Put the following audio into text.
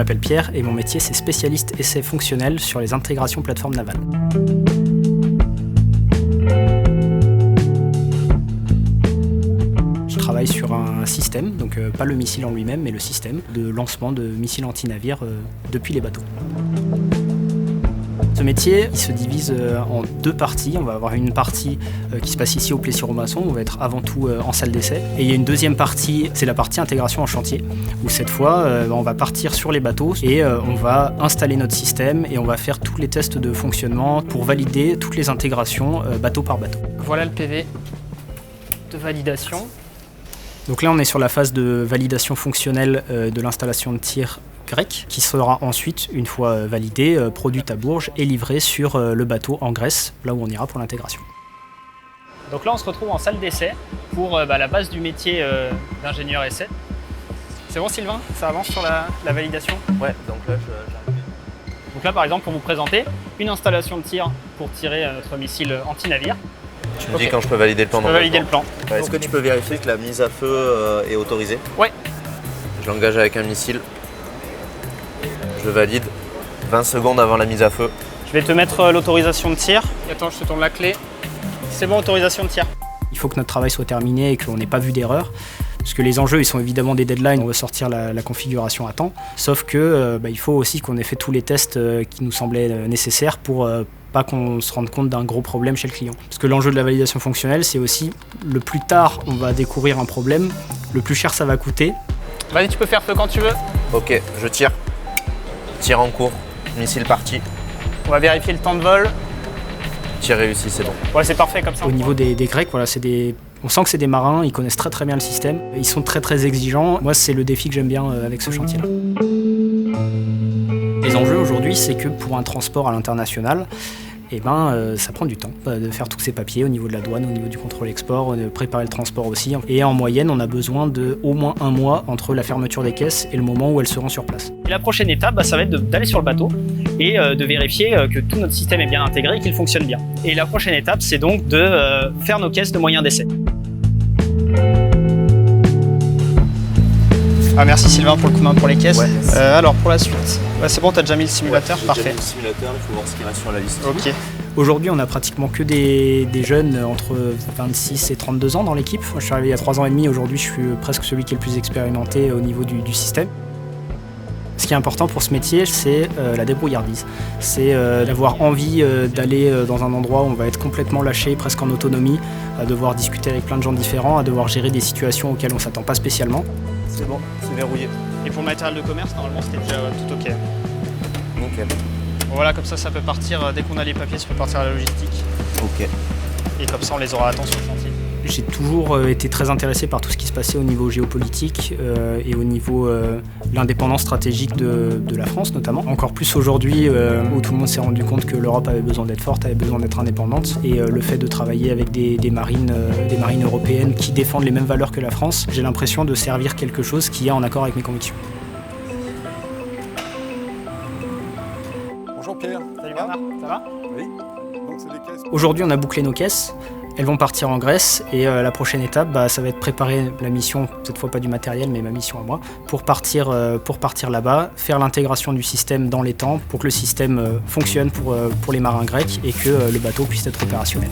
m'appelle Pierre et mon métier c'est spécialiste essai fonctionnel sur les intégrations plateformes navales. Je travaille sur un système, donc pas le missile en lui-même, mais le système de lancement de missiles anti-navires depuis les bateaux. Ce métier, il se divise en deux parties. On va avoir une partie qui se passe ici au Plessis-Robinson, on va être avant tout en salle d'essai. Et il y a une deuxième partie, c'est la partie intégration en chantier, où cette fois, on va partir sur les bateaux et on va installer notre système et on va faire tous les tests de fonctionnement pour valider toutes les intégrations bateau par bateau. Voilà le PV de validation. Donc là, on est sur la phase de validation fonctionnelle de l'installation de tir grec, qui sera ensuite, une fois validée, produite à Bourges et livrée sur le bateau en Grèce, là où on ira pour l'intégration. Donc là, on se retrouve en salle d'essai pour la base du métier d'ingénieur essai. C'est bon, Sylvain? Ça avance sur la validation? Ouais, donc là, j'arrive. Donc là, par exemple, pour vous présenter, une installation de tir pour tirer notre missile anti-navire. Tu me dis quand je peux valider le plan? Je peux valider le plan. Est-ce que tu peux vérifier que la mise à feu est autorisée? Ouais. Je l'engage avec un missile. Je valide 20 secondes avant la mise à feu. Je vais te mettre l'autorisation de tir. Attends, je te tourne la clé. C'est bon, autorisation de tir. Il faut que notre travail soit terminé et qu'on n'ait pas vu d'erreur. Parce que les enjeux, ils sont évidemment des deadlines, on veut sortir la configuration à temps. Sauf que il faut aussi qu'on ait fait tous les tests qui nous semblaient nécessaires pour pas qu'on se rende compte d'un gros problème chez le client. Parce que l'enjeu de la validation fonctionnelle, c'est aussi le plus tard on va découvrir un problème, le plus cher ça va coûter. Vas-y, tu peux faire feu quand tu veux. Ok, je tire. Tir en cours, missile parti. On va vérifier le temps de vol. Tir réussi, c'est bon. Ouais, c'est parfait comme ça. Au niveau des Grecs, voilà, on sent que c'est des marins, ils connaissent très bien le système. Ils sont très exigeants. Moi, c'est le défi que j'aime bien avec ce chantier-là. Les enjeux aujourd'hui, c'est que pour un transport à l'international, ça prend du temps de faire tous ces papiers au niveau de la douane, au niveau du contrôle export, de préparer le transport aussi. Et en moyenne, on a besoin de au moins un mois entre la fermeture des caisses et le moment où elles seront sur place. Et la prochaine étape, ça va être d'aller sur le bateau et de vérifier que tout notre système est bien intégré et qu'il fonctionne bien. Et la prochaine étape, c'est donc de faire nos caisses de moyens d'essai. Ah, merci Sylvain pour le coup de main pour les caisses. Ouais, alors pour la suite, c'est bon, t'as déjà mis le simulateur, ouais, parfait. Déjà mis le simulateur, il faut voir ce qui reste sur la liste. Ok. Aujourd'hui, on a pratiquement que des jeunes entre 26 et 32 ans dans l'équipe. Moi, je suis arrivé il y a 3 ans et demi, aujourd'hui je suis presque celui qui est le plus expérimenté au niveau du système. Ce qui est important pour ce métier, c'est la débrouillardise. C'est d'avoir envie d'aller dans un endroit où on va être complètement lâché, presque en autonomie, à devoir discuter avec plein de gens différents, à devoir gérer des situations auxquelles on ne s'attend pas spécialement. C'est bon, c'est verrouillé. Et pour le matériel de commerce, normalement, c'était déjà tout ok. Nickel. Bon, voilà, comme ça peut partir, dès qu'on a les papiers, ça peut partir à la logistique. Ok. Et comme ça, on les aura à temps sur le chantier. J'ai toujours été très intéressé par tout ce qui se passait au niveau géopolitique et au niveau de l'indépendance stratégique de la France notamment. Encore plus aujourd'hui où tout le monde s'est rendu compte que l'Europe avait besoin d'être forte, avait besoin d'être indépendante. Et le fait de travailler avec des marines européennes qui défendent les mêmes valeurs que la France, j'ai l'impression de servir quelque chose qui est en accord avec mes convictions. Bonjour Pierre. Salut Bernard, ça va? Oui. Donc c'est des caisses. Aujourd'hui, on a bouclé nos caisses. Elles vont partir en Grèce et la prochaine étape, ça va être préparer la mission, cette fois pas du matériel mais ma mission à moi, pour partir là-bas, faire l'intégration du système dans les temps pour que le système fonctionne pour les marins grecs et que le bateau puisse être opérationnel.